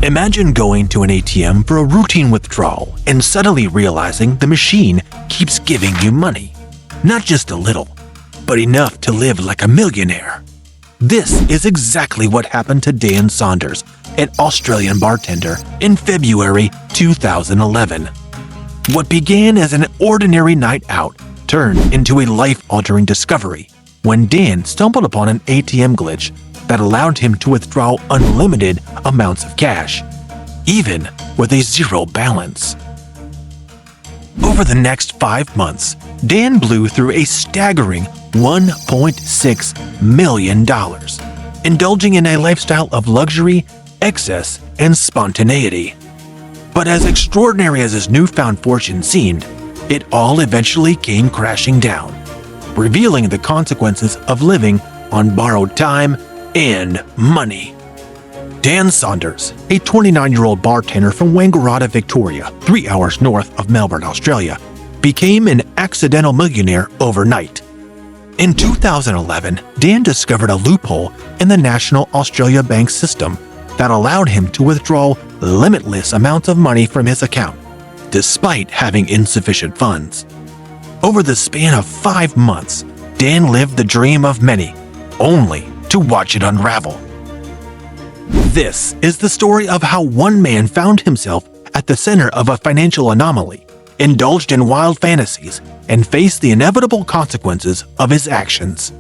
Imagine going to an ATM for a routine withdrawal and suddenly realizing the machine keeps giving you money. Not just a little, but enough to live like a millionaire. This is exactly what happened to Dan Saunders, an Australian bartender, in February 2011. What began as an ordinary night out turned into a life-altering discovery when Dan stumbled upon an ATM glitch that allowed him to withdraw unlimited amounts of cash, even with a zero balance. Over the next 5 months, Dan blew through a staggering $1.6 million, indulging in a lifestyle of luxury, excess, and spontaneity. But as extraordinary as his newfound fortune seemed, it all eventually came crashing down, revealing the consequences of living on borrowed time and money. Dan Saunders, a 29-year-old bartender from Wangaratta, Victoria, 3 hours north of Melbourne, Australia, became an accidental millionaire overnight. In 2011, Dan discovered a loophole in the National Australia Bank system that allowed him to withdraw limitless amounts of money from his account, despite having insufficient funds. Over the span of 5 months, Dan lived the dream of many, only to watch it unravel. This is the story of how one man found himself at the center of a financial anomaly, indulged in wild fantasies, and faced the inevitable consequences of his actions.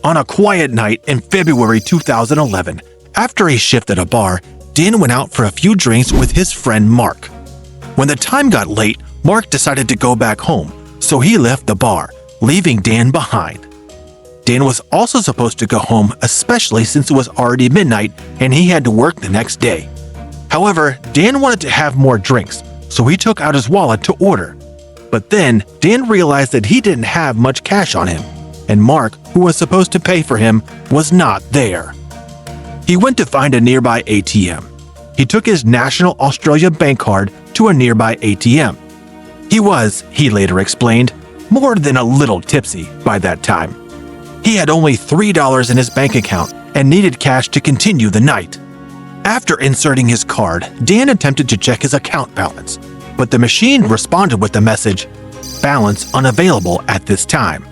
On a quiet night in February 2011, after a shift at a bar, Dan went out for a few drinks with his friend Mark. When the time got late, Mark decided to go back home, so he left the bar, leaving Dan behind. Dan was also supposed to go home, especially since it was already midnight and he had to work the next day. However, Dan wanted to have more drinks, so he took out his wallet to order. But then, Dan realized that he didn't have much cash on him, and Mark, who was supposed to pay for him, was not there. He went to find a nearby ATM. He took his National Australia Bank card to a nearby ATM. He was, he later explained, more than a little tipsy by that time. He had only $3 in his bank account and needed cash to continue the night. After inserting his card, Dan attempted to check his account balance, but the machine responded with the message, "Balance unavailable at this time."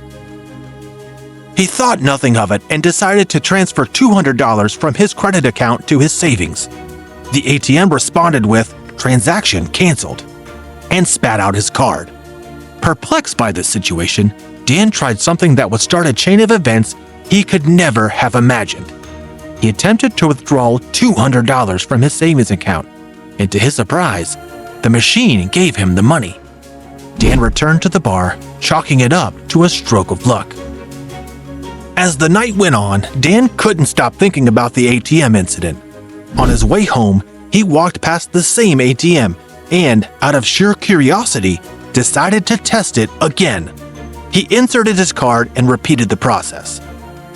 He thought nothing of it and decided to transfer $200 from his credit account to his savings. The ATM responded with, "Transaction canceled," and spat out his card. Perplexed by this situation, Dan tried something that would start a chain of events he could never have imagined. He attempted to withdraw $200 from his savings account, and to his surprise, the machine gave him the money. Dan returned to the bar, chalking it up to a stroke of luck. As the night went on, Dan couldn't stop thinking about the ATM incident. On his way home, he walked past the same ATM and, out of sheer curiosity, decided to test it again. He inserted his card and repeated the process.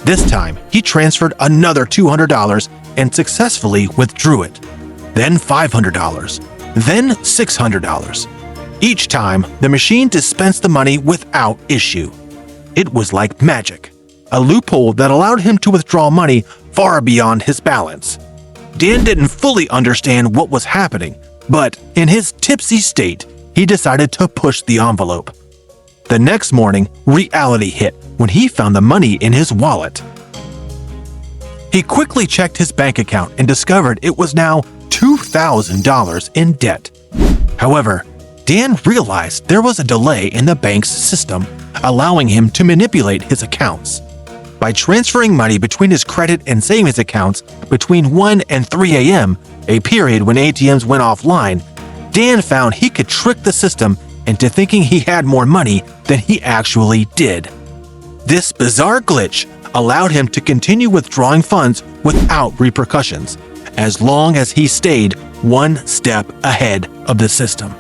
This time, he transferred another $200 and successfully withdrew it. Then $500, then $600. Each time, the machine dispensed the money without issue. It was like magic, a loophole that allowed him to withdraw money far beyond his balance. Dan didn't fully understand what was happening, but in his tipsy state, he decided to push the envelope. The next morning, reality hit when he found the money in his wallet. He quickly checked his bank account and discovered it was now $2,000 in debt. However, Dan realized there was a delay in the bank's system, allowing him to manipulate his accounts. By transferring money between his credit and savings accounts between 1 and 3 a.m., a period when ATMs went offline, Dan found he could trick the system into thinking he had more money than he actually did. This bizarre glitch allowed him to continue withdrawing funds without repercussions, as long as he stayed one step ahead of the system.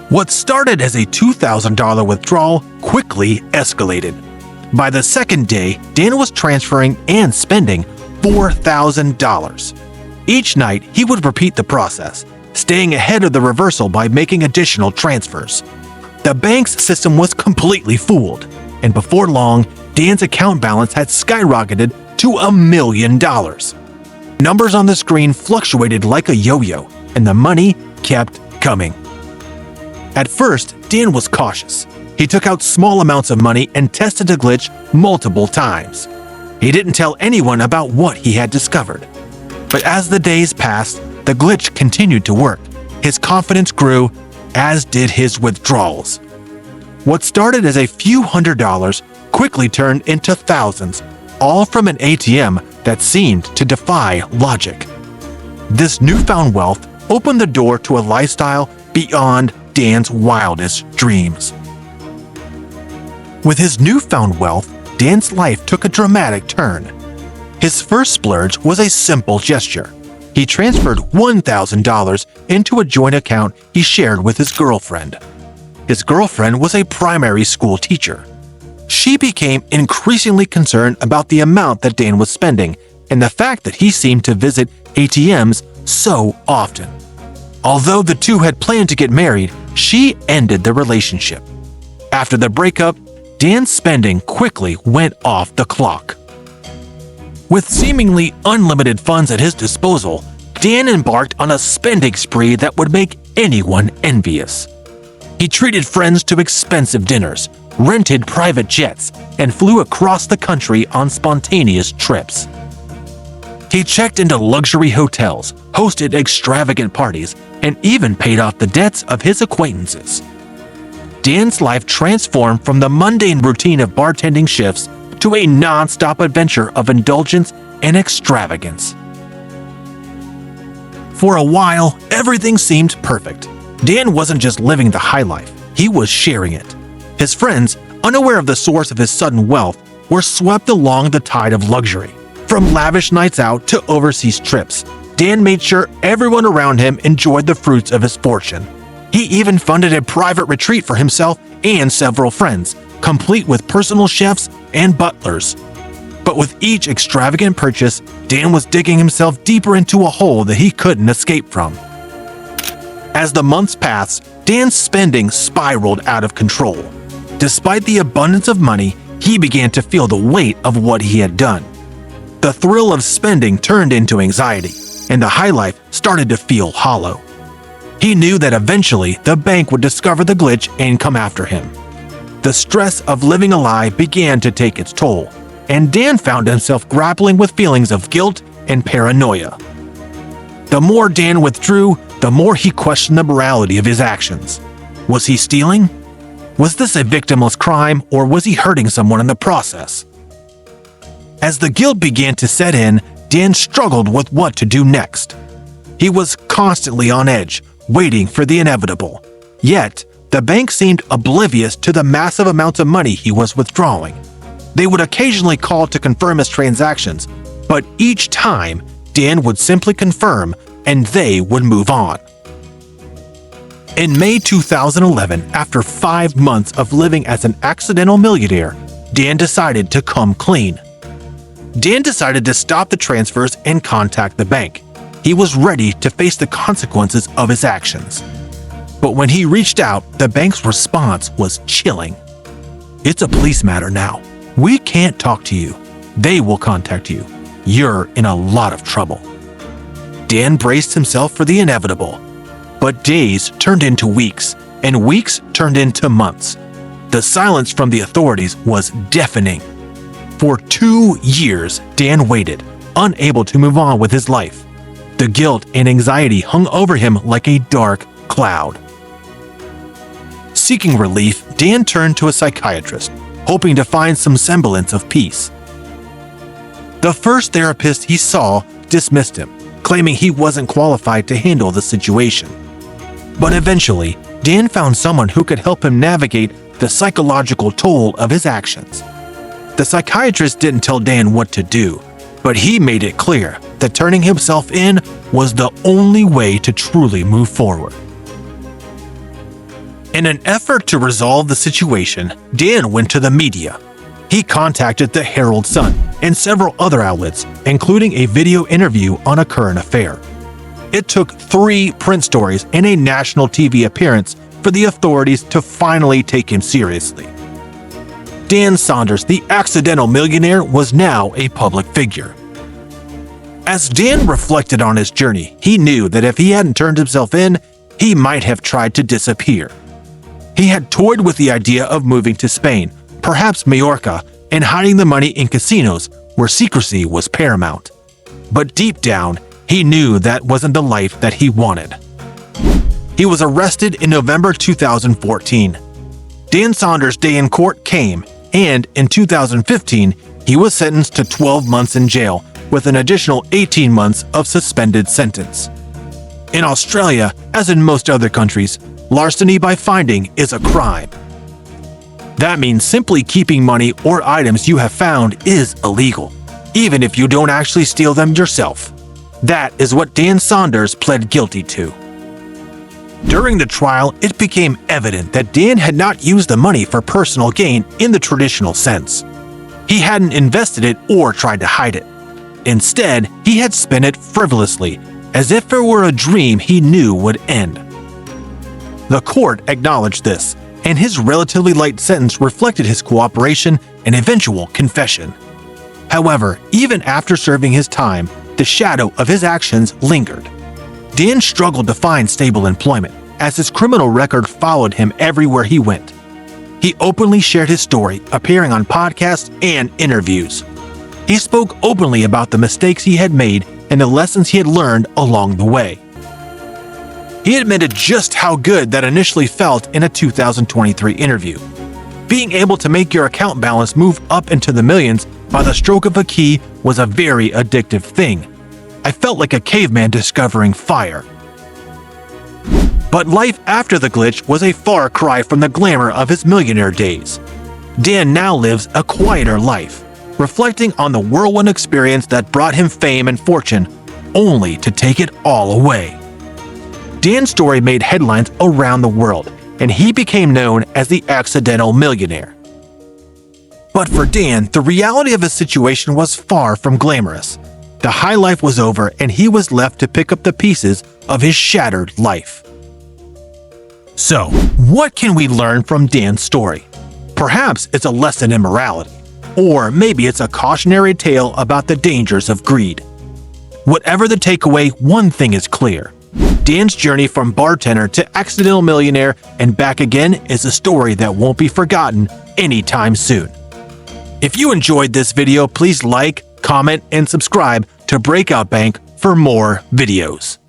What started as a $2,000 withdrawal quickly escalated. By the second day, Dan was transferring and spending $4,000. Each night, he would repeat the process, staying ahead of the reversal by making additional transfers. The bank's system was completely fooled, and before long, Dan's account balance had skyrocketed to $1 million. Numbers on the screen fluctuated like a yo-yo, and the money kept coming. At first, Dan was cautious. He took out small amounts of money and tested the glitch multiple times. He didn't tell anyone about what he had discovered. But as the days passed, the glitch continued to work. His confidence grew, as did his withdrawals. What started as a few $100s quickly turned into thousands, all from an ATM that seemed to defy logic. This newfound wealth opened the door to a lifestyle beyond Dan's wildest dreams. With his newfound wealth, Dan's life took a dramatic turn. His first splurge was a simple gesture. He transferred $1,000 into a joint account he shared with his girlfriend. His girlfriend was a primary school teacher. She became increasingly concerned about the amount that Dan was spending and the fact that he seemed to visit ATMs so often. Although the two had planned to get married, she ended the relationship. After the breakup, Dan's spending quickly went off the clock. With seemingly unlimited funds at his disposal, Dan embarked on a spending spree that would make anyone envious. He treated friends to expensive dinners, rented private jets, and flew across the country on spontaneous trips. He checked into luxury hotels, hosted extravagant parties, and even paid off the debts of his acquaintances. Dan's life transformed from the mundane routine of bartending shifts to a non-stop adventure of indulgence and extravagance. For a while, everything seemed perfect. Dan wasn't just living the high life, he was sharing it. His friends, unaware of the source of his sudden wealth, were swept along the tide of luxury. From lavish nights out to overseas trips, Dan made sure everyone around him enjoyed the fruits of his fortune. He even funded a private retreat for himself and several friends, complete with personal chefs and butlers. But with each extravagant purchase, Dan was digging himself deeper into a hole that he couldn't escape from. As the months passed, Dan's spending spiraled out of control. Despite the abundance of money, he began to feel the weight of what he had done. The thrill of spending turned into anxiety, and the high life started to feel hollow. He knew that eventually the bank would discover the glitch and come after him. The stress of living a lie began to take its toll, and Dan found himself grappling with feelings of guilt and paranoia. The more Dan withdrew, the more he questioned the morality of his actions. Was he stealing? Was this a victimless crime, or was he hurting someone in the process? As the guilt began to set in, Dan struggled with what to do next. He was constantly on edge, waiting for the inevitable. Yet, the bank seemed oblivious to the massive amounts of money he was withdrawing. They would occasionally call to confirm his transactions, but each time, Dan would simply confirm and they would move on. In May 2011, after 5 months of living as an accidental millionaire, Dan decided to come clean. Dan decided to stop the transfers and contact the bank. He was ready to face the consequences of his actions. But when he reached out, the bank's response was chilling. "It's a police matter now. We can't talk to you. They will contact you. You're in a lot of trouble." Dan braced himself for the inevitable. But days turned into weeks, and weeks turned into months. The silence from the authorities was deafening. For 2 years, Dan waited, unable to move on with his life. The guilt and anxiety hung over him like a dark cloud. Seeking relief, Dan turned to a psychiatrist, hoping to find some semblance of peace. The first therapist he saw dismissed him, claiming he wasn't qualified to handle the situation. But eventually, Dan found someone who could help him navigate the psychological toll of his actions. The psychiatrist didn't tell Dan what to do, but he made it clear that turning himself in was the only way to truly move forward. In an effort to resolve the situation, Dan went to the media. He contacted the Herald Sun and several other outlets, including a video interview on a current affair. It took 3 print stories and a national TV appearance for the authorities to finally take him seriously. Dan Saunders, the accidental millionaire, was now a public figure. As Dan reflected on his journey, he knew that if he hadn't turned himself in, he might have tried to disappear. He had toyed with the idea of moving to Spain, perhaps Majorca, and hiding the money in casinos where secrecy was paramount. But deep down, he knew that wasn't the life that he wanted. He was arrested in November 2014. Dan Saunders' day in court came, and in 2015, he was sentenced to 12 months in jail with an additional 18 months of suspended sentence. In Australia, as in most other countries, larceny by finding is a crime. That means simply keeping money or items you have found is illegal, even if you don't actually steal them yourself. That is what Dan Saunders pled guilty to. During the trial, it became evident that Dan had not used the money for personal gain in the traditional sense. He hadn't invested it or tried to hide it. Instead, he had spent it frivolously, as if it were a dream he knew would end. The court acknowledged this, and his relatively light sentence reflected his cooperation and eventual confession. However, even after serving his time, the shadow of his actions lingered. Dan struggled to find stable employment, as his criminal record followed him everywhere he went. He openly shared his story, appearing on podcasts and interviews. He spoke openly about the mistakes he had made and the lessons he had learned along the way. He admitted just how good that initially felt in a 2023 interview. Being able to make your account balance move up into the millions by the stroke of a key was a very addictive thing. I felt like a caveman discovering fire. But life after the glitch was a far cry from the glamour of his millionaire days. Dan now lives a quieter life, reflecting on the whirlwind experience that brought him fame and fortune, only to take it all away. Dan's story made headlines around the world, and he became known as the accidental millionaire. But for Dan, the reality of his situation was far from glamorous. The high life was over, and he was left to pick up the pieces of his shattered life. So, what can we learn from Dan's story? Perhaps it's a lesson in morality, or maybe it's a cautionary tale about the dangers of greed. Whatever the takeaway, one thing is clear. Dan's journey from bartender to accidental millionaire and back again is a story that won't be forgotten anytime soon. If you enjoyed this video, please like, comment, and subscribe to Breakout Bank for more videos.